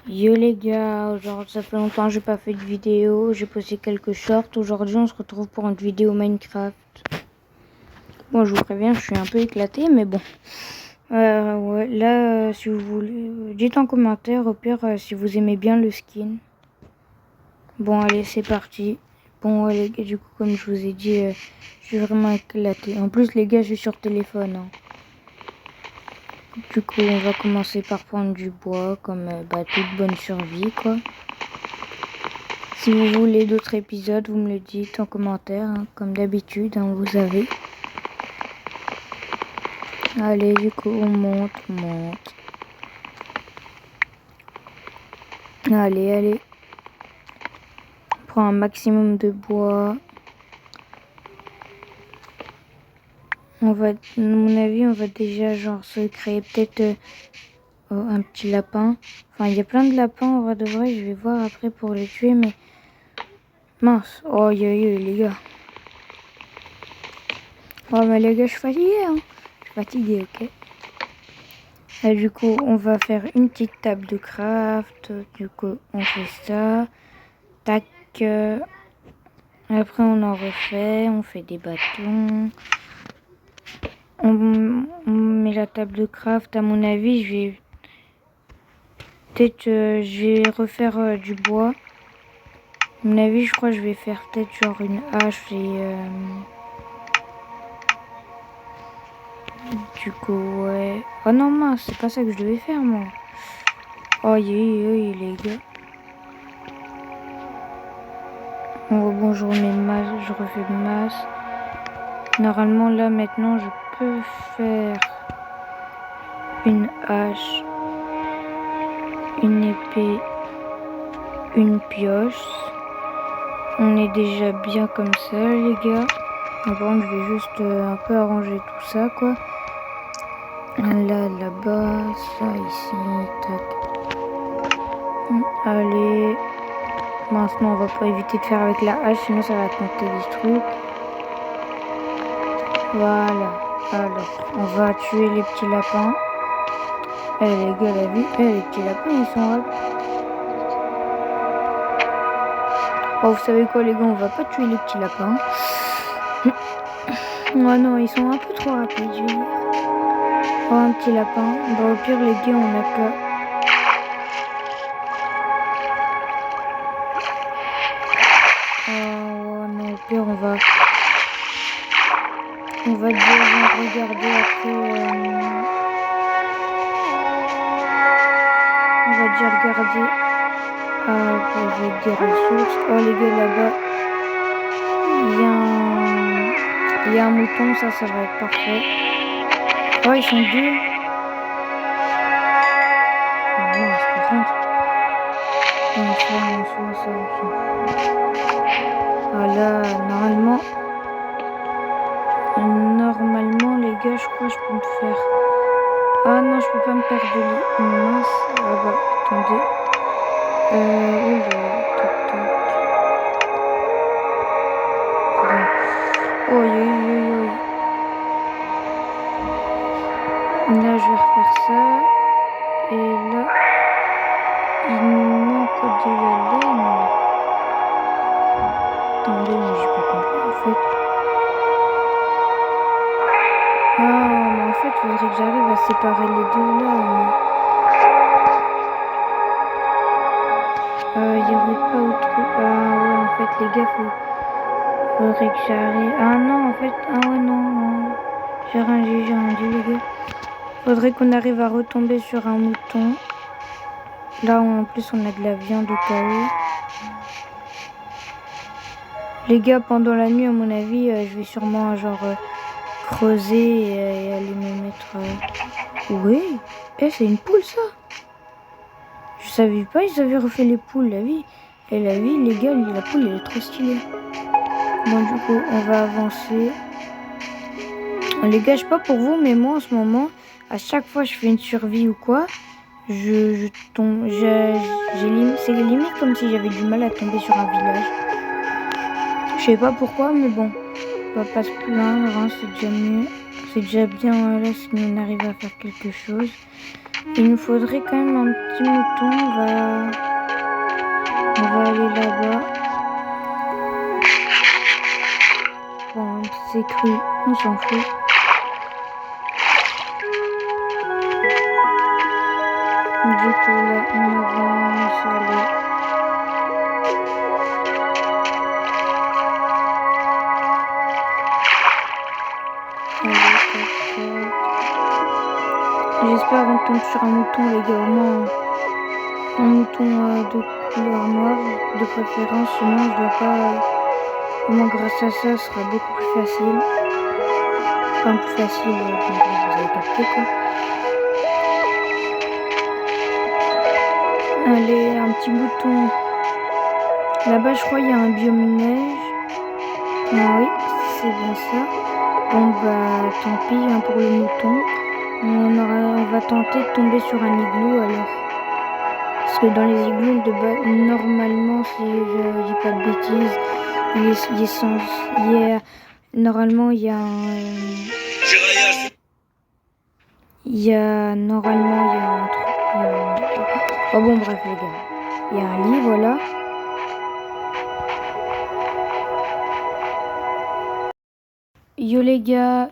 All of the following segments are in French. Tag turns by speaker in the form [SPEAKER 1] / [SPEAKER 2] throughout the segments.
[SPEAKER 1] Yo les gars, aujourd'hui ça fait longtemps que j'ai pas fait de vidéo, j'ai posté quelques shorts. Aujourd'hui on se retrouve pour une vidéo Minecraft. Bon, je vous préviens, je suis un peu éclaté, mais bon. Ouais, là, si vous voulez, dites en commentaire au pire si vous aimez bien le skin. Bon, allez, c'est parti. Bon, ouais, les gars, du coup, comme je vous ai dit, je suis vraiment éclaté. En plus, les gars, je suis sur téléphone. Hein. Du coup, on va commencer par prendre du bois, comme toute bonne survie, quoi. Si vous voulez d'autres épisodes, vous me le dites en commentaire, hein, comme d'habitude, hein, vous savez. Allez, du coup, on monte. Allez. On prend un maximum de bois. On va, à mon avis, on va déjà genre se créer peut-être un petit lapin. Enfin, il y a plein de lapins en vrai de vrai. Je vais voir après pour les tuer, mais mince. Oh, les gars. Oh, mais les gars, je suis fatigué, hein. Je suis fatigué, ok. Et du coup, on va faire une petite table de craft. Du coup, on fait ça. Tac. Après, on en refait. On fait des bâtons. On met la table de craft. À mon avis, je vais peut-être je vais refaire du bois. À mon avis, je crois que je vais faire peut-être genre une hache et du coup, ouais. Oh non, mince, c'est pas ça que je devais faire, moi. Oh, les gars. Bon, je remets masse, je refais de masse. Normalement, là, maintenant, je peux faire une hache, une épée, une pioche. On est déjà bien comme ça, les gars. Bon, je vais juste un peu arranger tout ça, quoi. Là-bas, ça, ici, tac. Allez. Maintenant, on va pas éviter de faire avec la hache, sinon ça va compter des trucs. Voilà. Alors, on va tuer les petits lapins. Les gars, la vie, les petits lapins, ils sont rapides. Oh, vous savez quoi, les gars, on va pas tuer les petits lapins. Non, ils sont un peu trop rapides, je vais dire. Oh, un petit lapin. Bah, au pire, les gars, on a qu'à... Oh, non, au pire, on va déjà regarder après... On va déjà regarder avec des ressources. Oh, les gars, là-bas, il y a un mouton, ça va être parfait. Oh, ils sont deux. Oh, mince, par contre. Ça. Voilà, normalement, les gars, je crois que je peux me faire... Ah non, je peux pas me perdre de lit. Mince. Ah bah, attendez. Toc. Bon. Oi. Là, je vais refaire ça. Et là, il nous manque de la laine. Attendez, mais j'ai pas compris en fait. Ah, mais en fait, il faudrait que j'arrive à séparer les deux là. Il n'y aurait pas autre... Ah ouais, en fait, les gars, faudrait que j'arrive... Ah non, en fait... Ah ouais, non. J'ai rien dit, les gars. Faudrait qu'on arrive à retomber sur un mouton. Là, en plus, on a de la viande au cas où. Les gars, pendant la nuit, à mon avis, je vais sûrement, genre, creuser et aller me mettre... Oui. C'est une poule, ça. Je savais pas, ils avaient refait les poules, la vie. Et la vie, les gars, la poule, elle est trop stylée. Bon, du coup, on va avancer. Les gars, je sais pas pour vous, mais moi, en ce moment, à chaque fois que je fais une survie ou quoi, je tombe... C'est limite comme si j'avais du mal à tomber sur un village. Je sais pas pourquoi, mais bon. On va pas se plaindre, hein, c'est déjà mieux. C'est déjà bien, là, si on arrive à faire quelque chose. Il nous faudrait quand même un petit mouton. On va aller là-bas. Bon, c'est cru, on s'en fout. Du coup, là, on avance sur les... J'espère qu'on tombe sur un mouton, les gars, au moins un mouton de couleur noire, de préférence, sinon je dois pas... Au moins grâce à ça, ce sera beaucoup plus facile. Enfin, plus facile, vous avez capté quoi. Allez, un petit mouton. Là-bas, je crois qu'il y a un biome neige. Ah oui, c'est bien ça. Bon bah, tant pis hein, pour le mouton. On va tenter de tomber sur un igloo alors. Parce que dans les igloos, normalement, si je dis pas de bêtises, normalement, il y a un... Normalement, il y a un truc... Oh bon, bref, les gars. Il y a un lit, voilà. Yo les gars,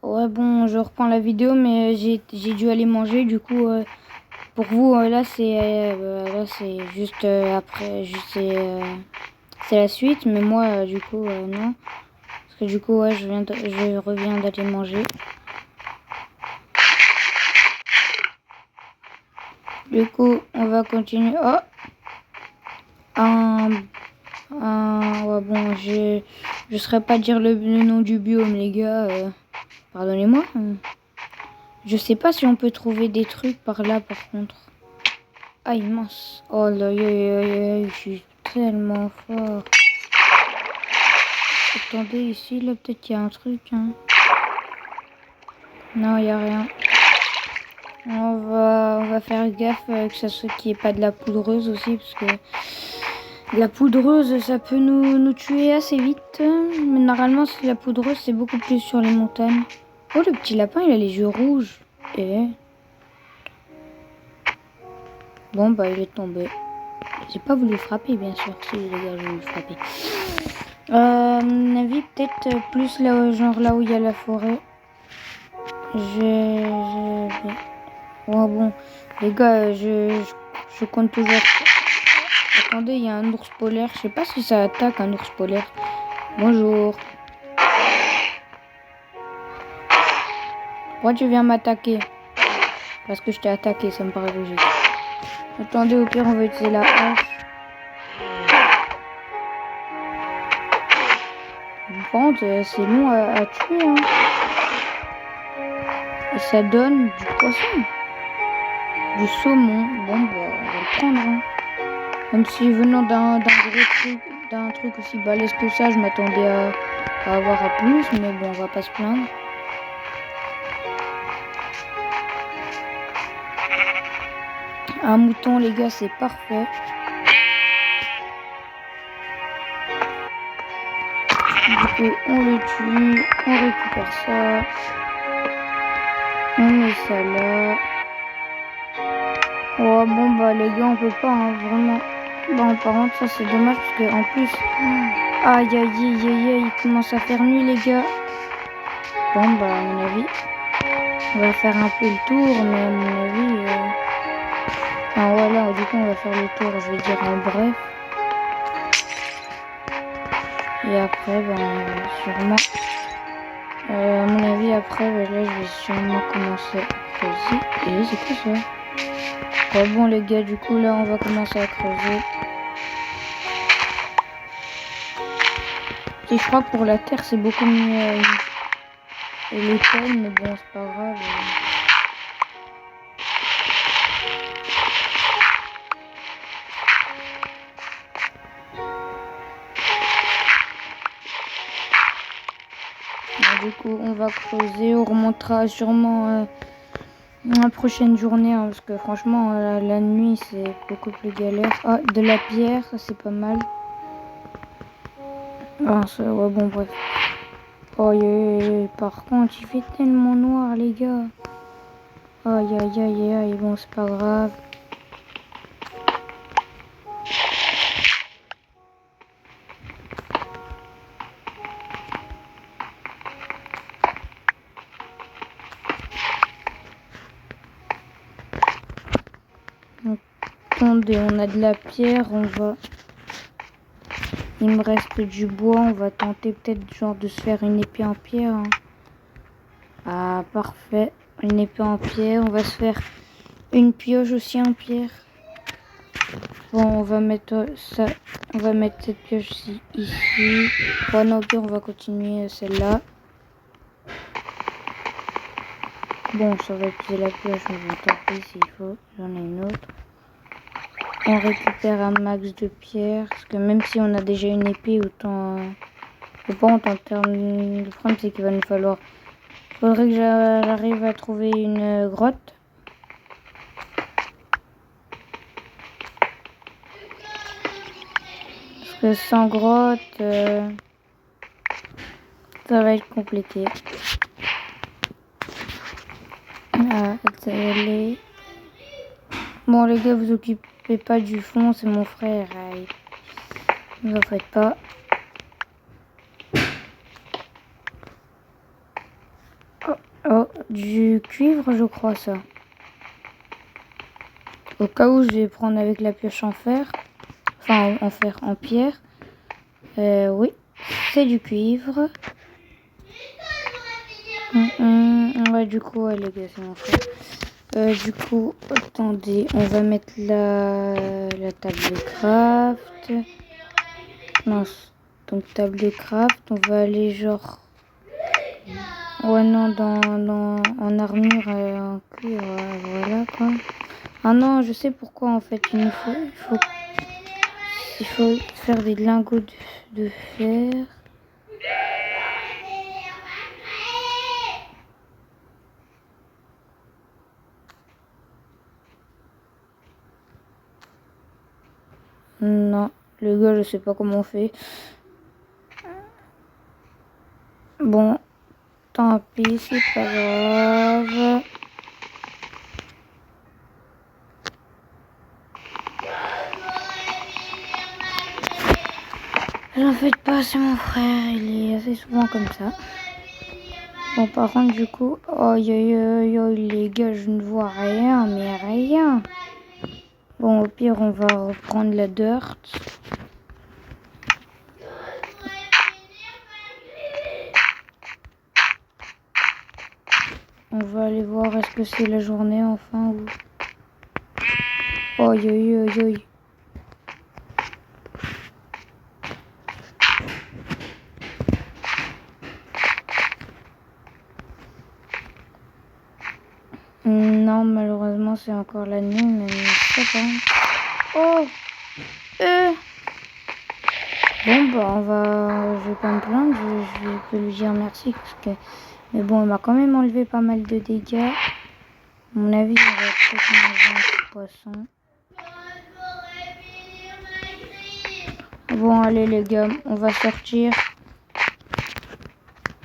[SPEAKER 1] ouais bon je reprends la vidéo mais j'ai dû aller manger du coup pour vous là c'est juste après c'est la suite mais moi du coup non parce que du coup ouais je reviens d'aller manger. Du coup on va continuer. Oh ouais bon je saurais pas dire le nom du biome les gars pardonnez-moi. Je sais pas si on peut trouver des trucs par là par contre. Ah immense. Oh là je suis tellement fort. Attendez ici là peut-être qu'il y a un truc hein. Non il y a rien. On va faire gaffe que ça soit qu'il n'y ait pas de la poudreuse aussi parce que la poudreuse ça peut nous tuer assez vite. Mais normalement si la poudreuse c'est beaucoup plus sur les montagnes. Oh le petit lapin il a les yeux rouges. Et bon bah il est tombé. J'ai pas voulu frapper bien sûr. Si les gars j'ai voulu frapper. À mon avis peut-être plus là genre là où il y a la forêt. Ouais bon les gars je compte toujours. Attendez il y a un ours polaire. Je sais pas si ça attaque un ours polaire. Bonjour. Pourquoi tu viens m'attaquer? Parce que je t'ai attaqué, ça me paraît logique. Attendez, au pire, on va utiliser la hache. Par contre, c'est long à tuer. Hein. Et ça donne du poisson. Du saumon. Bon, bah, on va le prendre. Hein. Même si venant d'un truc aussi balèze que ça, je m'attendais à avoir à plus. Mais bon, on va pas se plaindre. Un mouton, les gars, c'est parfait. Du coup, on le tue, on récupère ça. On met ça là. Oh bon, bah les gars, on peut pas, hein, vraiment. Bon, par contre, ça c'est dommage parce que en plus. Aïe, aïe, aïe, aïe, aïe, il commence à faire nuit, les gars. Bon, bah, à mon avis, on va faire un peu le tour, mais à mon avis. Enfin, voilà, du coup, on va faire le tour, je vais dire en bref. Et après, ben, sûrement. À mon avis, après, ben, là, je vais sûrement commencer à creuser. Et c'est quoi ça? Ouais, bon, les gars, du coup, là, on va commencer à creuser. Et je crois que pour la terre, c'est beaucoup mieux. Les pelles, mais bon, c'est pas grave. Du coup, on va creuser, on remontera sûrement la prochaine journée, hein, parce que franchement, la nuit, c'est beaucoup plus galère. Ah, de la pierre, ça c'est pas mal. Ah, ça, ouais, bon, bref. Oh, par contre, il fait tellement noir, les gars. Aïe, aïe, aïe, aïe. Bon, c'est pas grave. Attendez, on a de la pierre, on va... Il me reste du bois, on va tenter peut-être genre de se faire une épée en pierre. Hein. Ah, parfait. Une épée en pierre, on va se faire une pioche aussi en pierre. Bon, on va mettre ça, on va mettre cette pioche ici. Bon, non, au pire, on va continuer celle-là. Bon, ça va utiliser la pioche, mais bon, tant pis s'il faut. J'en ai une autre. On récupère un max de pierres, parce que même si on a déjà une épée, autant... Bon, en termes... Le problème, c'est qu'il va nous falloir... Faudrait que j'arrive à trouver une grotte. Parce que sans grotte, ça va être compliqué. Ah, bon, les gars, vous occupez pas du fond, c'est mon frère. Ne vous en faites pas. Oh, du cuivre, je crois, ça. Au cas où, je vais prendre avec la pioche en fer. Enfin, en fer, en pierre. Oui, c'est du cuivre. Ouais, du coup, ouais, les gars, c'est mon frère. Du coup, attendez, on va mettre la table de craft. Non, donc table de craft, on va aller genre... Ouais, non, en armure, en cuir, voilà quoi. Ah non, je sais pourquoi en fait, il faut faire des lingots de fer. Non, le gars, je sais pas comment on fait. Bon, tant pis, c'est pas grave. J'en fais pas, c'est mon frère, il est assez souvent comme ça. Bon, par contre, du coup, oh, les gars, je ne vois rien, mais rien. Bon, au pire, on va reprendre la dirt. On va aller voir, est-ce que c'est la journée enfin ou... Oh, yo. Non, malheureusement, c'est encore la nuit, mais je sais pas. Oh Bon, bah, je vais pas me plaindre, je peux lui dire merci, parce que... Mais bon, il m'a quand même enlevé pas mal de dégâts. À mon avis, on va peut-être manger un petit poisson. Bon, allez les gars, on va sortir.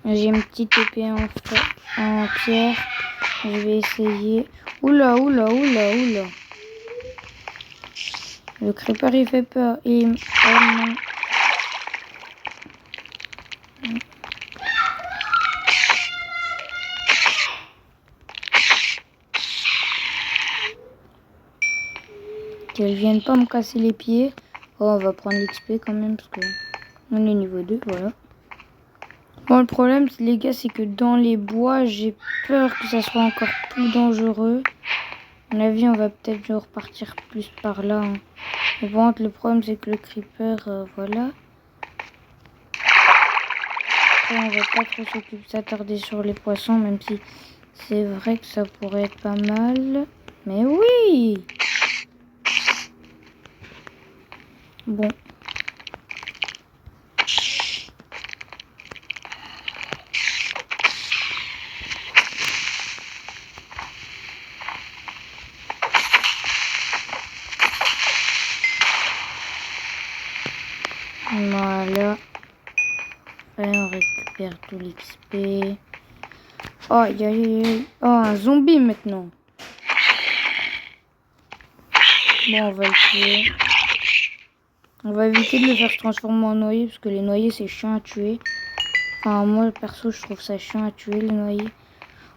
[SPEAKER 1] J'ai une petite épée en pierre. Je vais essayer. Oula. Le creeper, il fait peur. Oh non. Qu'elle vienne pas me casser les pieds. Oh, on va prendre l'XP quand même parce que on est niveau 2, voilà. Bon, le problème, les gars, c'est que dans les bois, j'ai peur que ça soit encore plus dangereux. À mon avis, on va peut-être repartir plus par là. Hein. Mais bon, le problème, c'est que le creeper, voilà. Après, on va pas trop s'attarder sur les poissons, même si c'est vrai que ça pourrait être pas mal. Mais oui! Bon. Voilà. Et on récupère tout l'XP. Oh, oh, un zombie maintenant. Bon, on va le tuer. On va éviter de le faire se transformer en noyé parce que les noyés c'est chiant à tuer. Enfin, moi perso, je trouve ça chiant à tuer les noyés.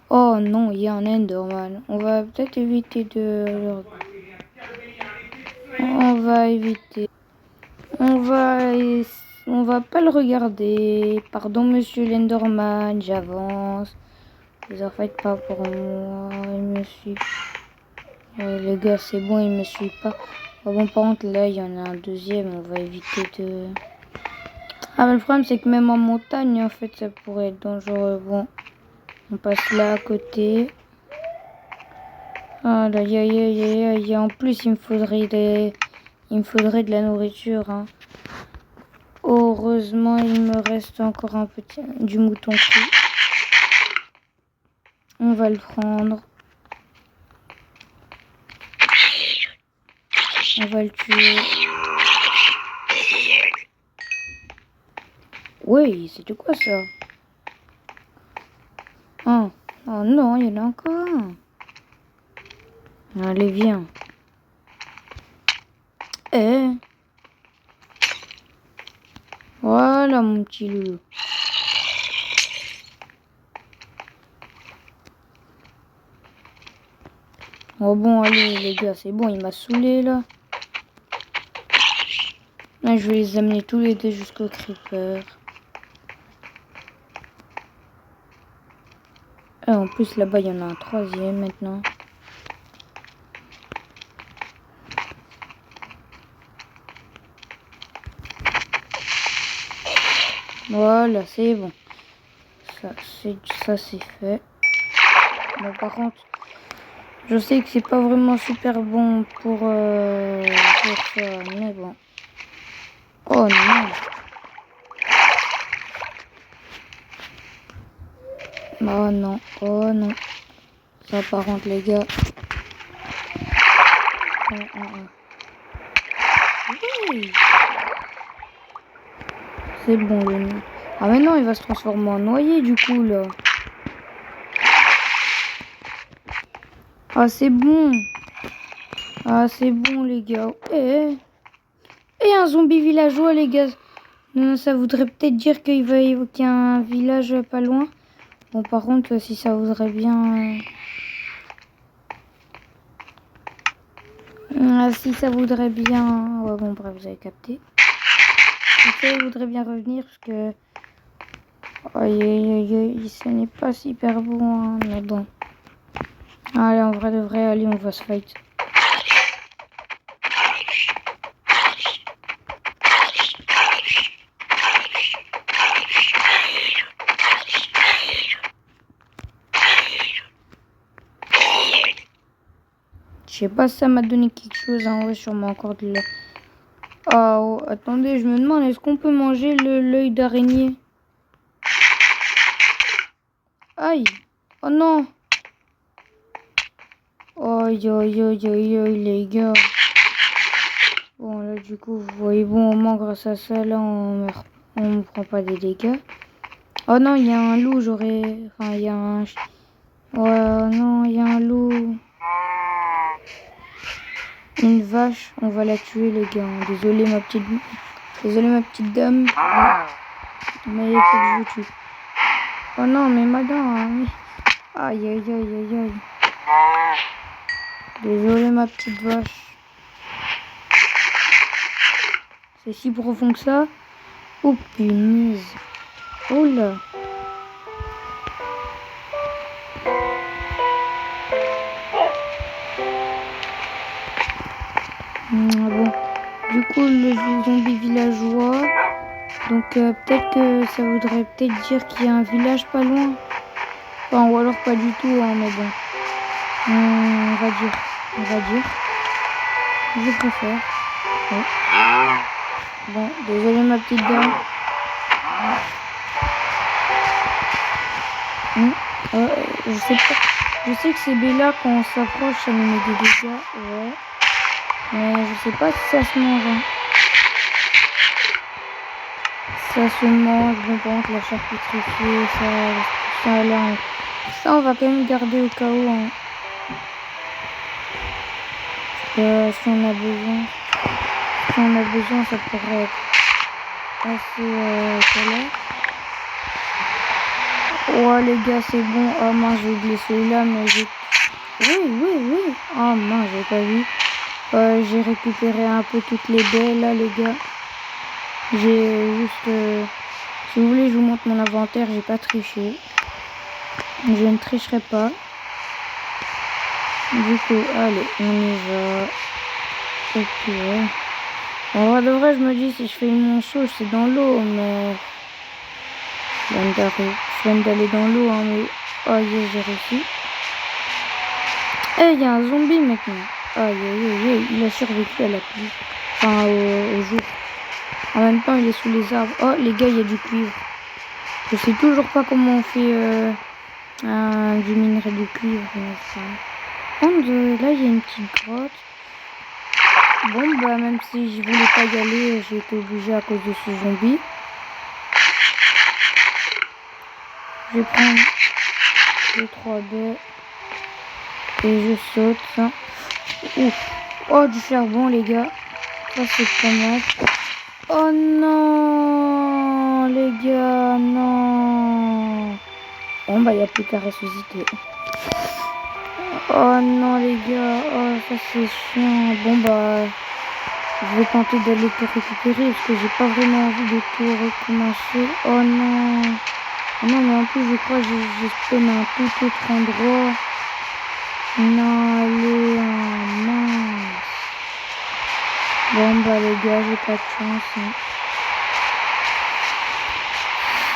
[SPEAKER 1] Oh non, il y a un Enderman. On va peut-être éviter de... On va éviter. On va pas le regarder. Pardon, monsieur l'Enderman, j'avance. Vous en faites pas pour moi. Il me suit. Les gars, c'est bon, il me suit pas. Ah bon, par contre, là, il y en a un deuxième. On va éviter de... Ah, mais le problème, c'est que même en montagne, en fait, ça pourrait être dangereux. Bon, on passe là à côté. Ah, là, en plus, il me faudrait de la nourriture, hein. Heureusement, il me reste encore un petit... du mouton cru. On va le prendre. On va le tuer. Oui, c'était quoi ça? Oh, oh non, il y en a encore un. Allez, viens. Eh. Voilà, mon petit loup. Oh bon, allez, les gars, c'est bon, il m'a saoulé, là. Là, je vais les amener tous les deux jusqu'au creeper. Et en plus, là-bas, il y en a un troisième, maintenant. Voilà, c'est bon. Ça c'est fait. Bon, par contre, je sais que c'est pas vraiment super bon pour ça, mais bon. Oh non. Oh non, oh non. Ça, par contre, les gars. Oui. C'est bon, le... Ah, mais non, il va se transformer en noyer, du coup, là. Ah, c'est bon. Ah, c'est bon, les gars. Et un zombie villageois, les gars. Ça voudrait peut-être dire qu'il y a un village pas loin. Bon, par contre, si ça voudrait bien... si ça voudrait bien... Ouais, bon, bref, vous avez capté. Si ça voudrait bien revenir, parce que... Aïe, aïe, aïe, aïe, ce n'est pas super bon, hein, mais bon. Allez, en vrai de vrai, allez, on va se fight. Je sais pas si ça m'a donné quelque chose, en vrai, sûrement encore de la... Ah, oh, attendez, je me demande, est-ce qu'on peut manger l'œil d'araignée? Aïe! Oh non! Aïe, aïe, aïe, aïe, aïe, les gars. Bon, là, du coup, vous voyez, bon, au moins, grâce à ça, là, on ne prend pas des dégâts. Oh non, il y a un loup, Enfin, il y a un... Ouais, non, il y a un loup. Une vache, on va la tuer, les gars. Désolé, ma petite dame. Mais il faut que je vous tue. Oh non, mais madame. Aïe, aïe, aïe, aïe, aïe. Désolé, ma petite vache. C'est si profond que ça. Oh, punaise. Oh là. Bon. Du coup, le zombie villageois. Donc, peut-être que ça voudrait peut-être dire qu'il y a un village pas loin. Enfin, ou alors pas du tout, hein, mais bon. On va dire. Je préfère. Ouais. Bon, désolé ma petite dame. Je sais pas. Je sais que c'est Bella quand on s'approche, ça nous met des dégâts. Ouais. Mais je sais pas si ça se mange. Hein. Ça se mange. Bon, par contre, la charcuterie, ça là. Ça, on va quand même garder au cas où. Hein. Si on a besoin. Si on a besoin, ça pourrait être assez colère. Oh les gars, c'est bon. Oh mince, j'ai oublié celui-là, mais j'ai... Oui. Oh mince, j'ai pas vu. J'ai récupéré un peu toutes les baies là, les gars. J'ai juste... Si vous voulez, je vous montre mon inventaire. J'ai pas triché. Je ne tricherai pas. Du coup, allez, on y va. Ok. En vrai de vrai, je me dis, si je fais mon saut, c'est dans l'eau, mais... Je viens d'aller dans l'eau, hein, mais... Oh yeah, j'ai réussi. Eh, il y a un zombie maintenant. Aïe, il a survécu à la pluie. Enfin, au jour. En même temps, il est sous les arbres. Oh, les gars, il y a du cuivre. Je sais toujours pas comment on fait du minerai de cuivre. Là, il y a une petite grotte. Bon, bah, même si je voulais pas y aller, j'ai été obligée à cause de ce zombie. Je vais prendre 2-3 baies. Et je saute. Ça. Ouf. Oh, du charbon, les gars. Ça, c'est pas mal. Oh non, les gars, non. Bon, bah, il n'y a plus qu'à ressusciter. Oh non, les gars. Oh, ça, c'est chiant. Bon, bah, je vais tenter d'aller tout récupérer parce que j'ai pas vraiment envie de tout recommencer. Oh non. Oh non, mais en plus, je crois que j'ai spawn à un tout autre endroit. Non, allez, oh, mince. Bon, bah, les gars, j'ai pas de chance. Hein.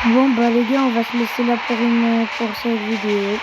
[SPEAKER 1] Bon, bah, les gars, on va se laisser là pour cette vidéo.